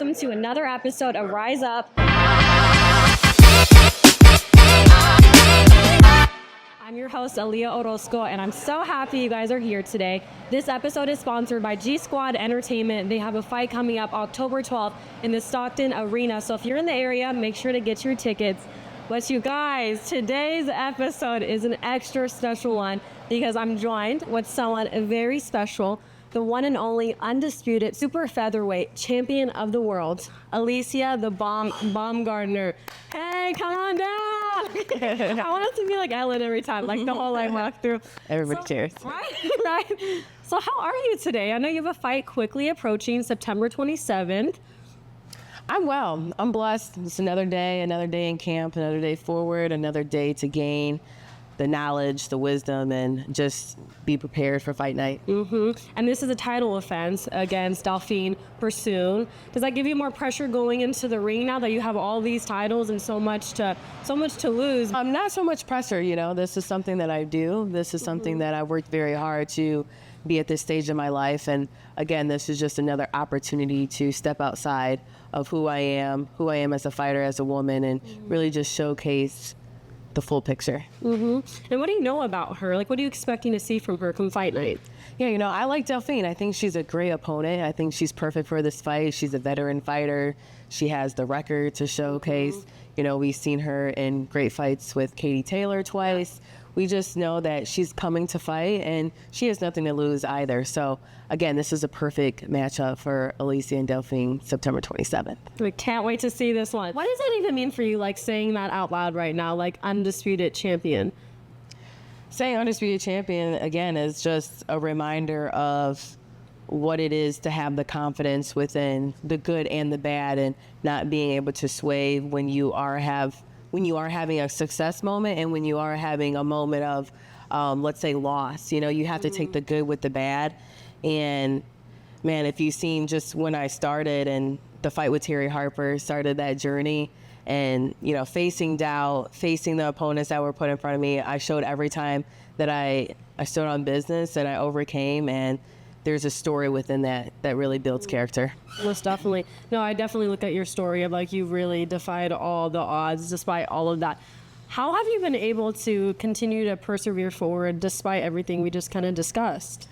welcome to another episode of Rise Up. I'm your host, Alycia Orozco, and I'm so happy you guys are here today. This episode is sponsored by G Squad Entertainment. They have a fight coming up October 12th in the Stockton Arena. So if you're in the area, make sure to get your tickets. But you guys, today's episode is an extra special one because I'm joined with someone very special, the one and only undisputed super featherweight champion of the world, Alycia Baumgardner. Hey, come on down. I want it to be like Ellen every time, like the whole line walk through. Everybody cheers. Right. So how are you today? I know you have a fight quickly approaching September 27th. I'm well. I'm blessed. It's another day in camp, another day forward, another day to gain the knowledge, the wisdom, and just be prepared for fight night. And this is a title offense against Defying Pursuit. Does that give you more pressure going into the ring now that you have all these titles and so much to lose? Not so much pressure, This is something that I do. This is something that I worked very hard to be at this stage of my life. And again, this is just another opportunity to step outside of who I am as a fighter, as a woman, and really just showcase the full picture. And what do you know about her? Like, what are you expecting to see from her come fight night? Yeah, I like Delphine. I think she's a great opponent. I think she's perfect for this fight. She's a veteran fighter. She has the record to showcase. We've seen her in great fights with Katie Taylor twice. We just know that she's coming to fight, and she has nothing to lose either. So, again, this is a perfect matchup for Alycia and Delphine, September 27th. We can't wait to see this one. What does that even mean for you, like, saying that out loud right now, like, undisputed champion? Saying undisputed champion, again, is just a reminder of what it is to have the confidence within the good and the bad, and not being able to sway when you are having a success moment and when you are having a moment of, let's say, loss. You have to take the good with the bad. And, man, if you've seen just when I started and the fight with Terry Harper started that journey and, facing doubt, facing the opponents that were put in front of me, I showed every time that I stood on business and I overcame, and there's a story within that really builds character. Most definitely. No, I definitely look at your story of, like, you really defied all the odds despite all of that. How have you been able to continue to persevere forward despite everything we just kind of discussed?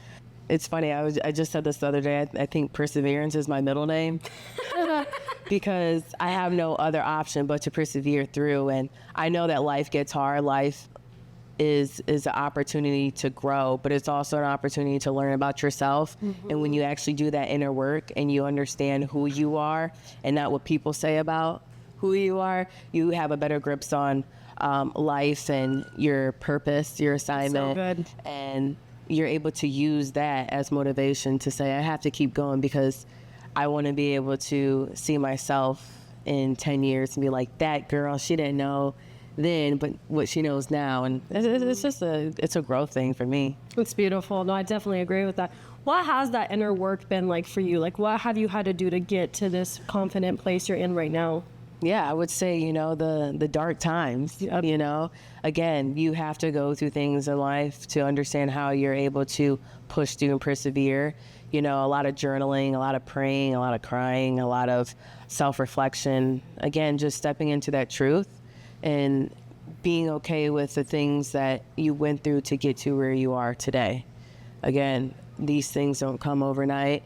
It's funny. I just said this the other day. I think perseverance is my middle name because I have no other option but to persevere through. And I know that life gets hard. Life is an opportunity to grow, but it's also an opportunity to learn about yourself. And when you actually do that inner work and you understand who you are and not what people say about who you are, you have a better grips on life and your purpose, your assignment. So good. And you're able to use that as motivation to say, I have to keep going because I want to be able to see myself in 10 years and be like, that girl, she didn't know then, but what she knows now. And it's just a growth thing for me. It's beautiful. No, I definitely agree with that. What has that inner work been like for you? Like, what have you had to do to get to this confident place you're in right now? Yeah, I would say, the dark times, again, you have to go through things in life to understand how you're able to push through and persevere. A lot of journaling, a lot of praying, a lot of crying, a lot of self-reflection. Again, just stepping into that truth and being okay with the things that you went through to get to where you are today. Again, these things don't come overnight.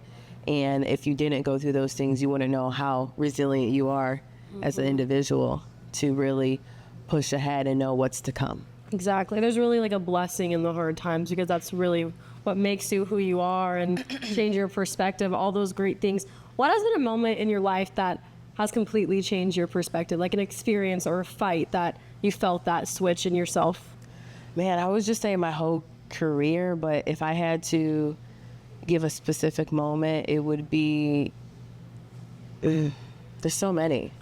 And if you didn't go through those things, you wouldn't know how resilient you are as an individual to really push ahead and know what's to come. Exactly. There's really like a blessing in the hard times because that's really what makes you who you are and change your perspective, all those great things. What has been a moment in your life that has completely changed your perspective, like an experience or a fight that you felt that switch in yourself? Man, I was just saying my whole career, but if I had to give a specific moment, it would be... There's so many.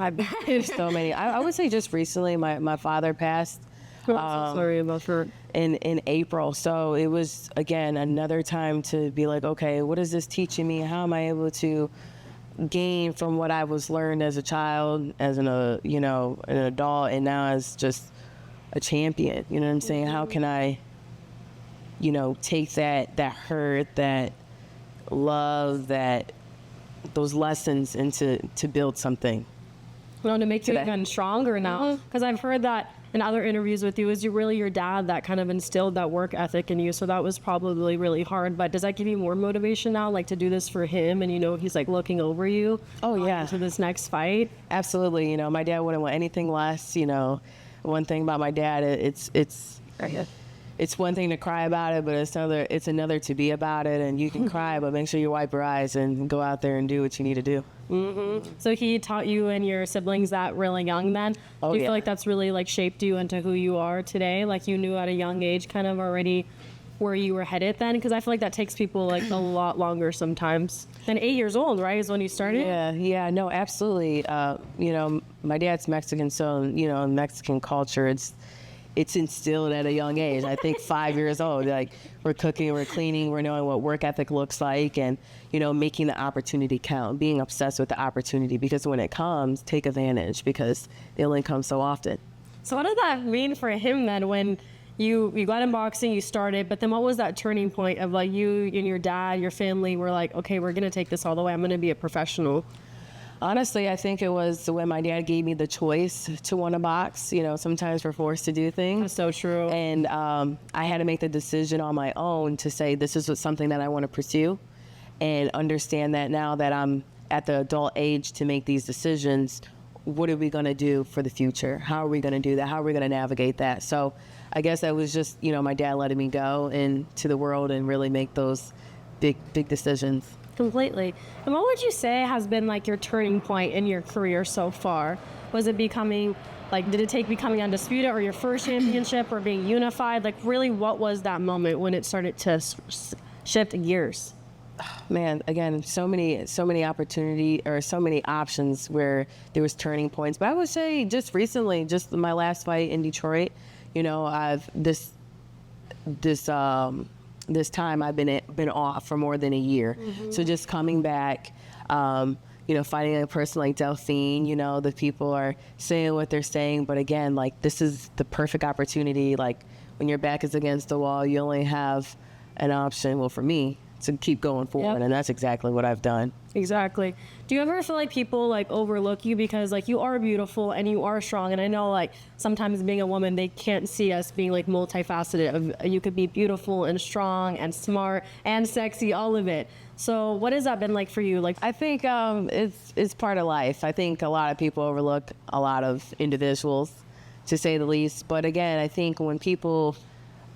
There's so many. I would say just recently, my father passed. Sorry about her. In April. So it was, again, another time to be like, okay, what is this teaching me? How am I able to gain from what I was learned as a child, as an adult, and now as just a champion? You know what I'm saying? How can I, take that hurt, that love, that those lessons and to build something. To make you Today. even stronger now. Because I've heard that in other interviews with you, is really your dad that kind of instilled that work ethic in you. So that was probably really hard. But does that give you more motivation now, like to do this for him? And he's like looking over you. Oh yeah, to this next fight. absolutely. My dad wouldn't want anything less. One thing about my dad, it's one thing to cry about it, but it's another to be about it. And you can cry, but make sure you wipe your eyes and go out there and do what you need to do. So he taught you and your siblings that really young then? Oh, Do you yeah. feel like that's really like shaped you into who you are today? Like you knew at a young age kind of already where you were headed then? Because I feel like that takes people like a lot longer sometimes than 8 years old, right? Is when you started? Yeah, no, absolutely. My dad's Mexican, so in Mexican culture, it's instilled at a young age. I think 5 years old, like we're cooking, we're cleaning, we're knowing what work ethic looks like, and making the opportunity count, being obsessed with the opportunity, because when it comes, take advantage, because they only come so often. So what did that mean for him then when you got in boxing, you started, but then what was that turning point of like you and your dad, your family were like, okay, we're going to take this all the way. I'm going to be a professional? Honestly, I think it was when my dad gave me the choice to want to box. Sometimes we're forced to do things. That's so true. And I had to make the decision on my own to say, this is something that I want to pursue, and understand that now that I'm at the adult age to make these decisions, what are we going to do for the future? How are we going to do that? How are we going to navigate that? So I guess that was just, my dad letting me go into the world and really make those big decisions. Completely. And what would you say has been like your turning point in your career so far? Was it becoming, did it take becoming undisputed or your first championship or being unified? Like really, what was that moment when it started to shift gears? Man, again, so many opportunity or so many options where there was turning points. But I would say just recently, just my last fight in Detroit, I've this time I've been off for more than a year. So just coming back, fighting a person like Delphine, the people are saying what they're saying, but again, this is the perfect opportunity. When your back is against the wall, you only have an option, well, for me, to keep going forward. Yep. And that's exactly what I've done. Exactly. Do you ever feel like people overlook you because you are beautiful and you are strong? And I know sometimes being a woman, they can't see us being multifaceted. You could be beautiful and strong and smart and sexy, all of it. So what has that been like for you? I think it's part of life. I think a lot of people overlook a lot of individuals, to say the least. But again, I think when people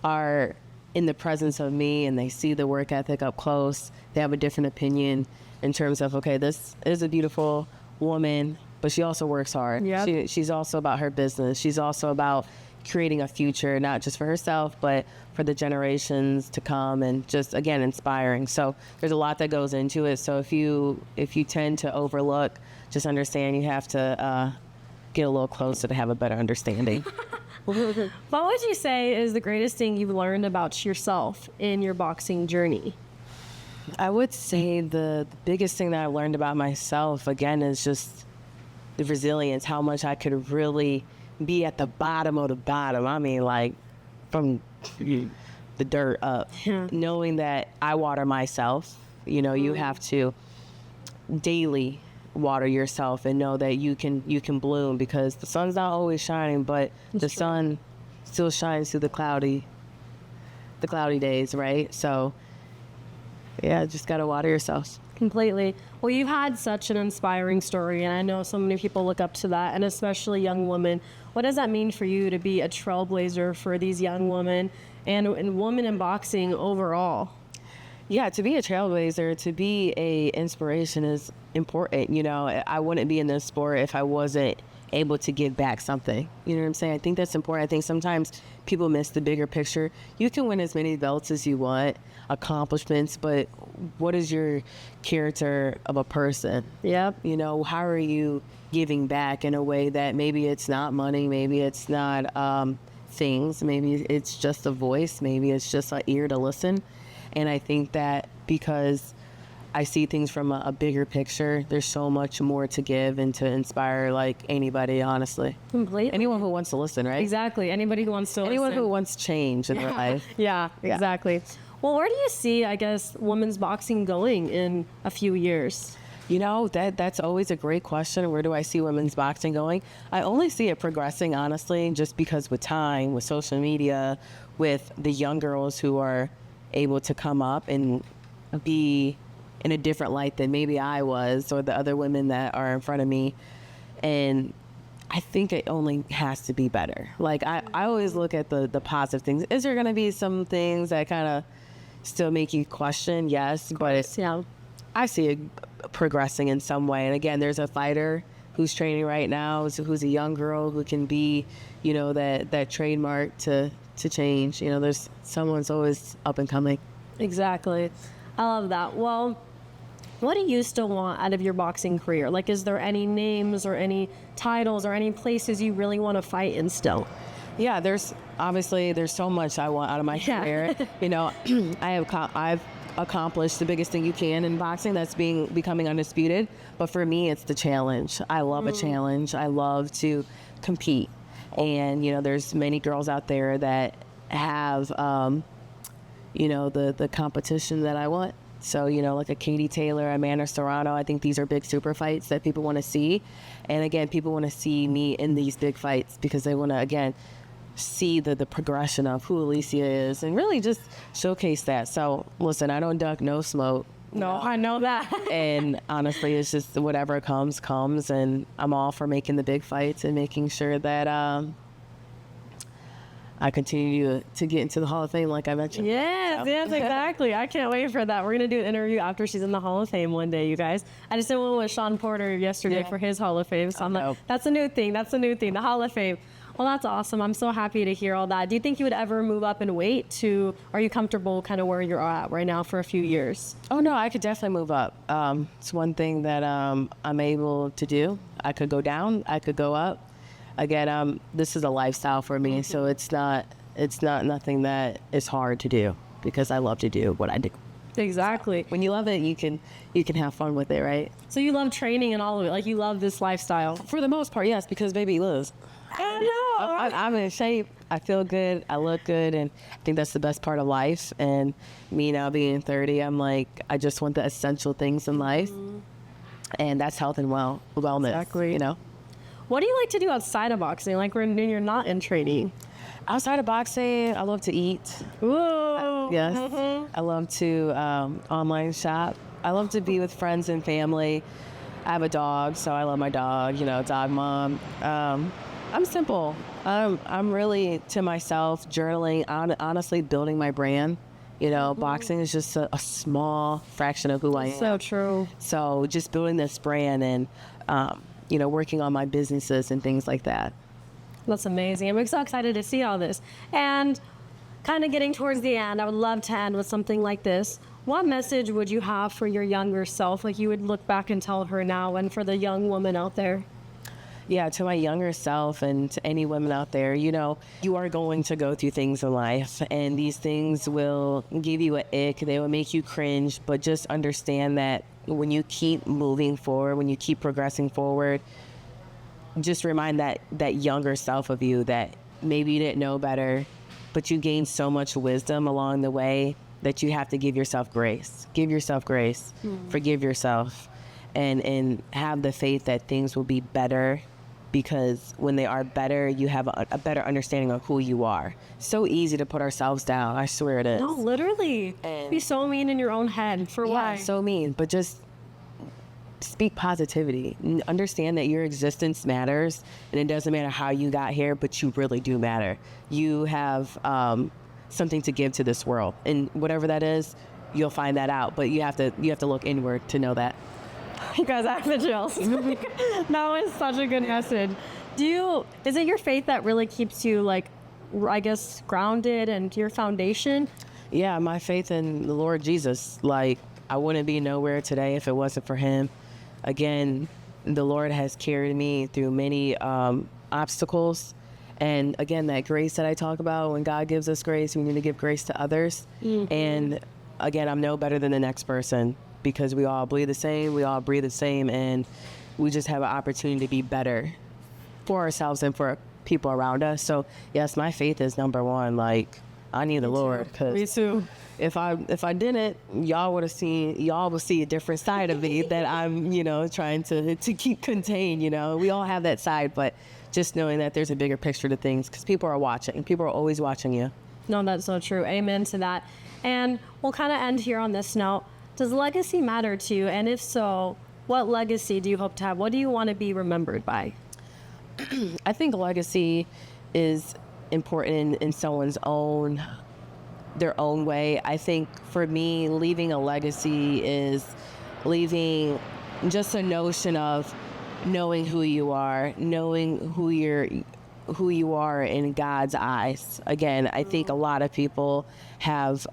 are in the presence of me and they see the work ethic up close, they have a different opinion in terms of, okay, this is a beautiful woman, but she also works hard. Yep. She's also about her business. She's also about creating a future, not just for herself, but for the generations to come, and just, again, inspiring. So there's a lot that goes into it. So if you tend to overlook, just understand you have to get a little closer to have a better understanding. What would you say is the greatest thing you've learned about yourself in your boxing journey? I would say the biggest thing that I learned about myself, again, is just the resilience, how much I could really be at the bottom of the bottom. I mean, from the dirt up, knowing that I water myself. You have to daily water yourself and know that you can bloom, because the sun's not always shining, but the sun still shines through the cloudy days, right? So yeah, just gotta water yourself. Completely. Well, you've had such an inspiring story, and I know so many people look up to that, and especially young women. What does that mean for you to be a trailblazer for these young women and women in boxing overall? Yeah, to be a trailblazer, to be a inspiration is important. I wouldn't be in this sport if I wasn't able to give back something. You know what I'm saying? I think that's important. I think sometimes people miss the bigger picture. You can win as many belts as you want, accomplishments, but what is your character of a person? Yep. How are you giving back in a way that maybe it's not money, maybe it's not things, maybe it's just a voice, maybe it's just an ear to listen. And I think that because I see things from a bigger picture, there's so much more to give and to inspire anybody, honestly. Completely. Anyone who wants to listen, right? Exactly. Anybody who wants to Anyone listen. who wants change in their life. Yeah, exactly. Well, where do you see, women's boxing going in a few years? You know, that's always a great question. Where do I see women's boxing going? I only see it progressing, honestly, just because with time, with social media, with the young girls who are able to come up and be in a different light than maybe I was, or the other women that are in front of me. And I think it only has to be better. Like, I always look at the positive things. Is there going to be some things that kind of still make you question? Yes, but Yeah. I see it progressing in some way. And again, there's a fighter who's training right now, who's a young girl who can be, you know, that trademark to change. You know, there's someone's always up and coming. Exactly. I love that. Well, what do you still want out of your boxing career? Like, is there any names or any titles or any places you really want to fight in still? Yeah, there's so much I want out of my career. You know, I've accomplished the biggest thing you can in boxing, that's becoming undisputed. But for me, it's the challenge. I love a challenge. I love to compete. And, you know, there's many girls out there that have, you know, the competition that I want. So, you know, like a Katie Taylor, Amanda Serrano, I think these are big super fights that people want to see. And again, people want to see me in these big fights because they want to, again, see the progression of who Alycia is and really just showcase that. So, listen, I don't duck, no smoke. No, I know that. And honestly, it's just whatever comes. And I'm all for making the big fights and making sure that I continue to get into the Hall of Fame, like I mentioned. Yes, exactly. I can't wait for that. We're going to do an interview after she's in the Hall of Fame one day, you guys. I just did one with Sean Porter yesterday for his Hall of Fame. So I'm like, that's a new thing. The Hall of Fame. Well, that's awesome. I'm so happy to hear all that. Do you think you would ever move up in weight are you comfortable kind of where you're at right now for a few years? Oh, no, I could definitely move up. It's one thing that I'm able to do. I could go down, I could go up. Again, this is a lifestyle for me, so it's not nothing that is hard to do because I love to do what I do. Exactly. When you love it, you can have fun with it, right? So you love training and all of it, like you love this lifestyle. For the most part, yes, because baby, Liz, I know. I'm in shape. I feel good. I look good, and I think that's the best part of life. And me now being 30, I'm like, I just want the essential things in life, and that's health and wellness. Exactly. You know. What do you like to do outside of boxing, like when you're not in training? Outside of boxing, I love to eat. Ooh. Yes. I love to online shop. I love to be with friends and family. I have a dog, so I love my dog, you know, dog mom. I'm simple. I'm really to myself, journaling, honestly building my brand. You know, boxing is just a small fraction of who I am. So true. So just building this brand and, you know, working on my businesses and things like that. That's amazing. I'm so excited to see all this. And kind of getting towards the end, I would love to end with something like this. What message would you have for your younger self? Like you would look back and tell her now, and for the young woman out there? Yeah, to my younger self and to any women out there, you know, you are going to go through things in life, and these things will give you an ick. They will make you cringe, but just understand that when you keep moving forward, when you keep progressing forward, just remind that younger self of you that maybe you didn't know better, but you gained so much wisdom along the way that you have to give yourself grace. Give yourself grace. Forgive yourself, and have the faith that things will be better, because when they are better, you have a better understanding of who you are. So easy to put ourselves down. I swear it is. No, literally. And be so mean in your own head. For why? So mean, but just speak positivity. Understand that your existence matters, and it doesn't matter how you got here, but you really do matter. You have something to give to this world, and whatever that is, you'll find that out. But you have to look inward to know that. You guys have the chills. That was such a good message. Is it your faith that really keeps you, like, I guess, grounded and your foundation? Yeah, my faith in the Lord Jesus. Like, I wouldn't be nowhere today if it wasn't for him. Again, the Lord has carried me through many obstacles. And again, that grace that I talk about, when God gives us grace, we need to give grace to others. And again, I'm no better than the next person, because we all bleed the same, we all breathe the same, and we just have an opportunity to be better for ourselves and for people around us. So yes, my faith is number one. Like, I need the Lord, Me because too. if I didn't, y'all will see a different side of me that I'm, trying to keep contained. We all have that side, but just knowing that there's a bigger picture to things, because people are watching. People are always watching you. No, that's so true. Amen to that. And we'll kind of end here on this note. Does legacy matter to you? And if so, what legacy do you hope to have? What do you want to be remembered by? I think legacy is important in someone's their own way. I think for me, leaving a legacy is leaving just a notion of knowing who you are, knowing who you are in God's eyes. Again, I think a lot of people have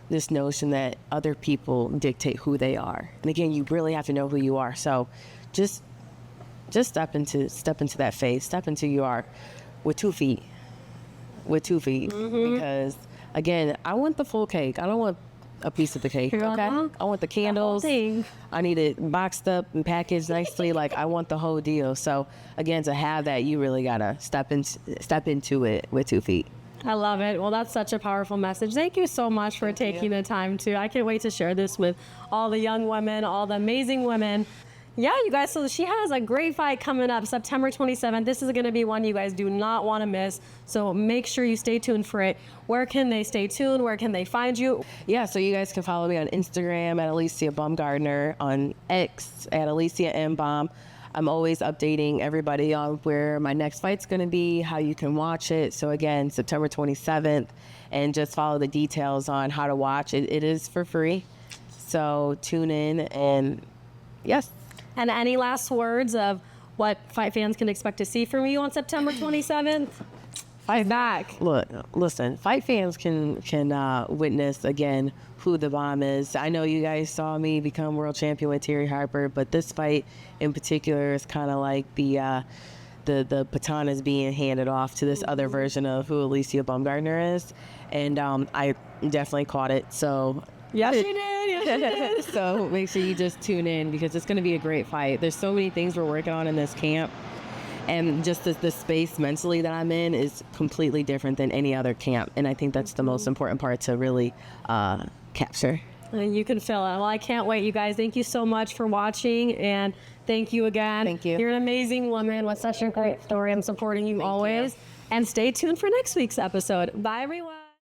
this notion that other people dictate who they are. And again, you really have to know who you are. So just step into that faith, step into you are with 2 feet. Because again, I want the full cake. I don't want a piece of the cake. Okay, I want the candles. I need it boxed up and packaged nicely. Like, I want the whole deal. So again, to have that, you really gotta step into it with 2 feet. I love it. Well, that's such a powerful message. Thank you so much for taking the time to. I can't wait to share this with all the young women, all the amazing women. Yeah, you guys, so she has a great fight coming up September 27th. This is going to be one you guys do not want to miss. So make sure you stay tuned for it. Where can they stay tuned? Where can they find you? Yeah, so you guys can follow me on Instagram at Alycia Baumgardner, on X at Alycia M. Baum. I'm always updating everybody on where my next fight's going to be, how you can watch it. So again, September 27th, and just follow the details on how to watch it. It is for free. So tune in, and yes. And any last words of what fight fans can expect to see from you on September 27th? Fight back. Listen, fight fans can witness again who the bomb is. I know you guys saw me become world champion with Terry Harper, but this fight in particular is kind of like the baton is being handed off to this other version of who Alycia Baumgardner is, and I definitely caught it. So. Yes, you did. Yes, you did. So make sure you just tune in, because it's going to be a great fight. There's so many things we're working on in this camp. And just the space mentally that I'm in is completely different than any other camp. And I think that's the most important part to really capture. And you can feel it. Well, I can't wait, you guys. Thank you so much for watching. And thank you again. Thank you. You're an amazing woman with such a great story. I'm supporting you always. And stay tuned for next week's episode. Bye, everyone.